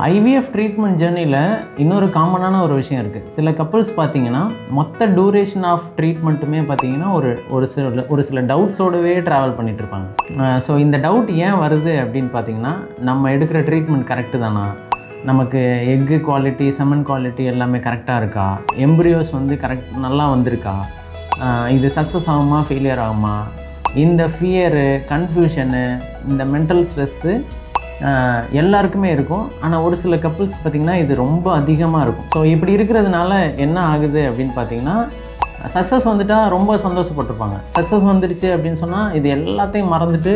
IVF treatment ஜேர்னியில் இன்னொரு காமனான ஒரு விஷயம் இருக்குது. சில கப்புள்ஸ் பார்த்தீங்கன்னா மொத்த டூரேஷன் ஆஃப் ட்ரீட்மெண்ட்டுமே பார்த்தீங்கன்னா ஒரு சில டவுட்ஸோடவே ட்ராவல் பண்ணிகிட்ருப்பாங்க. ஸோ இந்த டவுட் ஏன் வருது அப்படின்னு பார்த்தீங்கன்னா, நம்ம எடுக்கிற ட்ரீட்மெண்ட் கரெக்டு தானா, நமக்கு எக்கு குவாலிட்டி செமன் குவாலிட்டி எல்லாமே கரெக்டாக இருக்கா, எம்ப்ரியோஸ் வந்து நல்லா வந்திருக்கா, இது சக்ஸஸ் ஆகுமா ஃபெயிலியர் ஆகுமா, இந்த ஃபியரு கன்ஃபியூஷனு இந்த மென்டல் ஸ்ட்ரெஸ்ஸு எல்லாருக்குமே இருக்கும். ஆனால் ஒரு சில கப்புள்ஸ் பார்த்திங்கன்னா இது ரொம்ப அதிகமாக இருக்கும். ஸோ இப்படி இருக்கிறதுனால என்ன ஆகுது அப்படின்னு பார்த்தீங்கன்னா, சக்ஸஸ் வந்துட்டால் ரொம்ப சந்தோஷப்பட்டிருப்பாங்க. சக்ஸஸ் வந்துடுச்சு அப்படின்னு சொன்னால் இது எல்லாத்தையும் மறந்துட்டு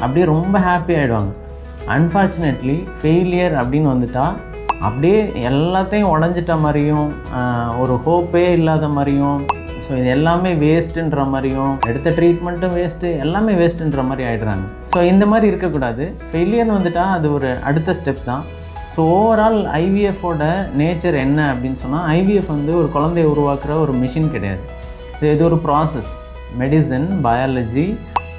அப்படியே ரொம்ப ஹாப்பி ஆகிடுவாங்க. அன்ஃபார்ச்சுனேட்லி ஃபெயிலியர் அப்படின்னு வந்துட்டால் அப்படியே எல்லாத்தையும் உடஞ்சிட்ட மாதிரியும், ஒரு ஹோப்பே இல்லாத மாதிரியும், ஸோ இது எல்லாமே வேஸ்ட்டுன்ற மாதிரியும், எடுத்த ட்ரீட்மெண்ட்டும் வேஸ்ட்டு, எல்லாமே வேஸ்ட்டுன்ற மாதிரி ஆகிடுறாங்க. ஸோ இந்த மாதிரி இருக்கக்கூடாது. ஃபெயிலியர்னு வந்துட்டால் அது ஒரு அடுத்த ஸ்டெப் தான். ஸோ ஓவரால் ஐவிஎஃபோட நேச்சர் என்ன அப்படின்னு சொன்னால், ஐவிஎஃப் வந்து ஒரு குழந்தையை உருவாக்குற ஒரு மிஷின் கிடையாது. இது ஒரு ப்ராசஸ். மெடிசன், பயாலஜி,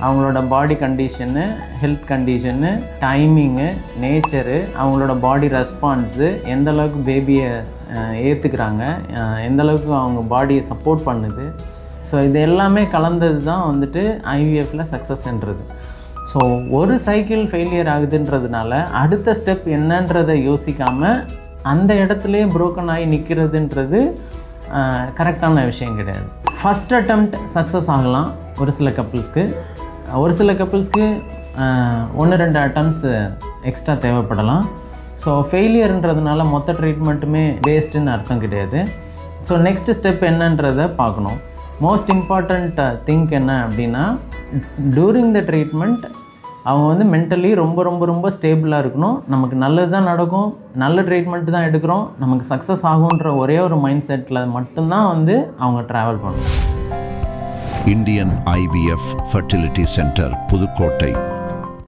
அவங்களோட body condition, health condition, timing, nature, அவங்களோட பாடி ரெஸ்பான்ஸு, எந்தளவுக்கு பேபியை ஏற்றுக்கிறாங்க, எந்தளவுக்கு அவங்க பாடியை சப்போர்ட் பண்ணுது, ஸோ இது எல்லாமே கலந்தது தான் வந்துட்டு ஐவிஎஃப்பில் சக்ஸஸ்ன்றது. ஸோ ஒரு சைக்கிள் ஃபெயிலியர் ஆகுதுன்றதுனால அடுத்த ஸ்டெப் என்னன்றதை யோசிக்காமல் அந்த இடத்துலையே ப்ரோக்கன் ஆகி நிற்கிறதுன்றது கரெக்டான விஷயம் கிடையாது. ஃபஸ்ட் அட்டெம்ப்ட் சக்ஸஸ் ஆகலாம் ஒரு சில கப்புள்ஸ்க்கு, ஒரு சில கப்புள்ஸ்க்கு 1-2 அட்டம்ப்ட்ஸ் எக்ஸ்ட்ரா தேவைப்படலாம். ஸோ ஃபெயிலியர்ன்றதுனால மொத்த ட்ரீட்மெண்ட்டுமே வேஸ்ட்டுன்னு அர்த்தம் கிடையாது. ஸோ நெக்ஸ்ட் ஸ்டெப் என்னன்றதை பார்க்கணும். மோஸ்ட் இம்பார்ட்டண்ட் திங்க் என்ன அப்படின்னா, டூரிங் த ட்ரீட்மெண்ட் அவங்க வந்து மென்டலி ரொம்ப ரொம்ப ரொம்ப ஸ்டேபிளாக இருக்கணும். நமக்கு நல்லது தான் நடக்கும், நல்ல ட்ரீட்மெண்ட் தான் எடுக்கிறோம், நமக்கு சக்ஸஸ் ஆகுன்ற ஒரே ஒரு மைண்ட் செட்டில் மட்டும்தான் வந்து அவங்க ட்ராவல் பண்ணணும். Indian IVF fertility centre, Pudukkottai.